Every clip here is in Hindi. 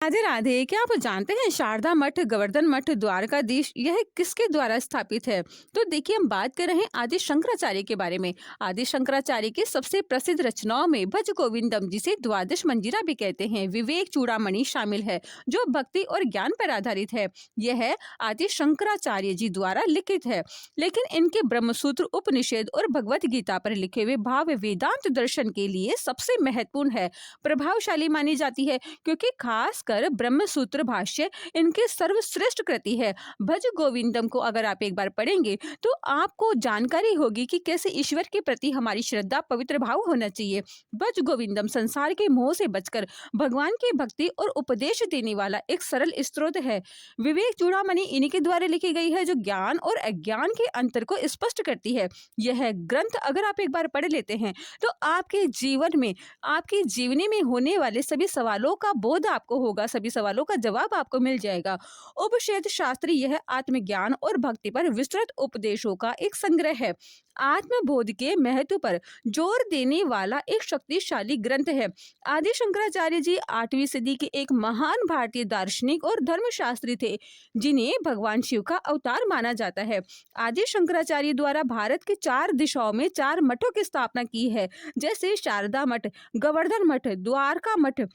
राधे राधे। क्या आप जानते हैं शारदा मठ, गोवर्धन मठ, द्वारकाधीश यह किसके द्वारा स्थापित है? तो देखिए, हम बात कर रहे हैं आदि शंकराचार्य के बारे में। आदि शंकराचार्य की सबसे प्रसिद्ध रचनाओं में भज गोविंदम, जिसे द्वादश मंजिला भी कहते हैं, विवेक चूड़ामणि शामिल है, जो भक्ति और ज्ञान पर आधारित है। यह आदि शंकराचार्य जी द्वारा लिखित है, लेकिन इनके ब्रह्मसूत्र, उपनिषद और भगवत गीता पर लिखे हुए भाव वेदांत दर्शन के लिए सबसे महत्वपूर्ण है, प्रभावशाली मानी जाती है, क्योंकि खास कर ब्रह्म सूत्र भाष्य इनके सर्वश्रेष्ठ कृति है। भज गोविंदम को अगर आप एक बार पढ़ेंगे तो आपको जानकारी होगी कि कैसे ईश्वर के प्रति हमारी श्रद्धा, पवित्र भाव होना चाहिए। भज गोविंदम संसार के मोह से बचकर भगवान की भक्ति और उपदेश देने वाला एक सरल स्रोत है। विवेक चूड़ामणि इन्हीं के द्वारा लिखी गई है, जो ज्ञान और अज्ञान के अंतर को स्पष्ट करती है। यह ग्रंथ अगर आप एक बार पढ़ लेते हैं तो आपके जीवन में, आपकी जीवनी में होने वाले सभी सवालों का बोध आपको होगा, सभी सवालों का जवाब आपको मिल जाएगा। उपनिषद शास्त्री यह आत्मज्ञान और भक्ति पर विस्तृत उपदेशों का एक संग्रह है। आत्मबोध के महत्व पर जोर देने वाला एक शक्तिशाली ग्रंथ है। आदि शंकराचार्य जी 8वीं सदी के एक महान भारतीय दार्शनिक और धर्मशास्त्री थे, जिन्हें भगवान शिव का अवतार माना जाता है। आदि शंकराचार्य द्वारा भारत के 4 दिशाओं में 4 मठों की स्थापना की है, जैसे शारदा मठ, गोवर्धन मठ, द्वारका मठ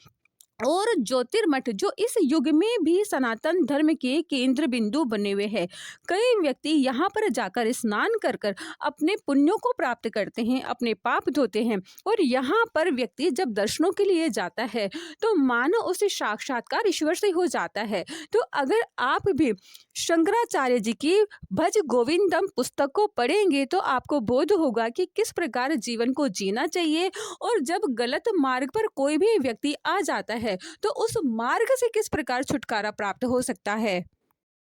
और ज्योतिर्मठ, जो इस युग में भी सनातन धर्म के केंद्र बिंदु बने हुए हैं। कई व्यक्ति यहाँ पर जाकर स्नान कर कर अपने पुण्यों को प्राप्त करते हैं, अपने पाप धोते हैं, और यहाँ पर व्यक्ति जब दर्शनों के लिए जाता है तो मानो उसे साक्षात्कार ईश्वर से हो जाता है। तो अगर आप भी शंकराचार्य जी की भज गोविंदम पुस्तक को पढ़ेंगे तो आपको बोध होगा कि किस प्रकार जीवन को जीना चाहिए, और जब गलत मार्ग पर कोई भी व्यक्ति आ जाता है तो उस मार्ग से किस प्रकार छुटकारा प्राप्त हो सकता है।